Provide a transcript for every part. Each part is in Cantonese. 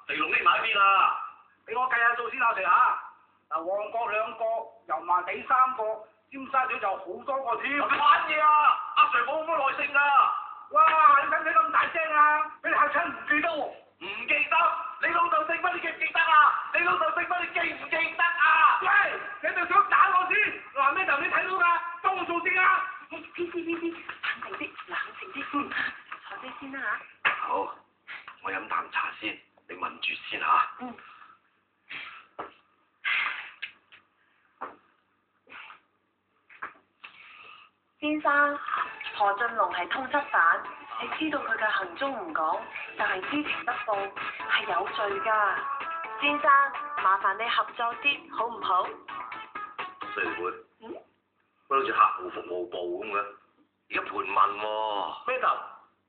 肥龍匿埋喺邊啊？俾我計下數先啊，Sir嚇。嗱，旺角2個，油麻地3個，尖沙咀就好多個添。玩嘢啊！阿 Sir 冇乜耐性啊！哇！你使唔使咁大聲啊？俾你嚇親唔記得喎。唔記得？你老豆姓乜？你記唔記得啊？你老豆姓乜？你記唔記得啊？喂！你哋想打我先？嗱，咩頭你睇到㗎？幫我數先啊！偏，冷靜啲，坐低先啦嚇。好，我飲啖茶先，你聞住先嚇。先生，何俊龍係通緝犯，你知道佢嘅行蹤唔講，但係知情不報，係有罪㗎。先生，麻煩你合作啲，好唔好？四妹，乜好似客戶服務部咁嘅？而家盤問喎。咩頭？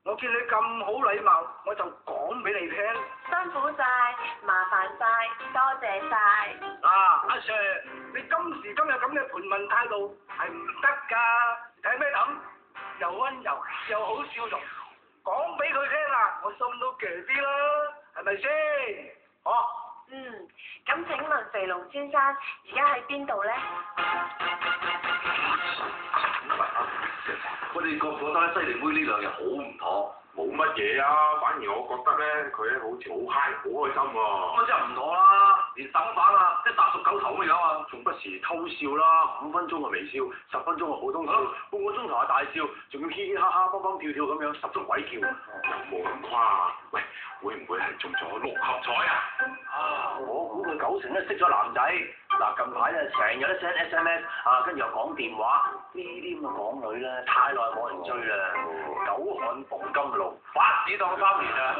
我見你咁好禮貌，我就講俾你聽。辛苦晒，麻煩晒，多謝晒。阿 Sir，你今時今日咁嘅盤問態度係唔得㗎。睇咩諗？又溫柔又好笑容，講俾佢聽啦，我心都鋸啲啦，係咪先？咁請問肥龍先生而家喺邊度咧？我哋覺唔覺得西利妹呢兩日好唔妥？冇乜嘢啊，反而我覺得咧，佢咧好似好 high 好開心喎。咁真係唔妥啦，連審犯啊，即係殺熟狗頭咁樣啊！仲不時偷笑啦，5分鐘嘅微笑，10分鐘嘅普通笑，半個鐘頭嘅大笑，仲要嘻嘻哈哈、蹦蹦跳跳咁樣，十足鬼叫。有冇咁誇？喂，會唔會係中咗6合彩啊？我估佢90%都識咗男仔。嗱，近排咧成日都 send SMS 啊，跟住又講電話，呢啲咁嘅港女咧，太耐冇人追啦，久旱逢甘露，發子當3年啊！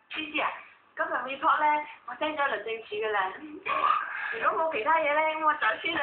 芝芝啊，嗰份 report 咧，我 send 咗律政處㗎啦。如果冇其他嘢咧，我走先啦。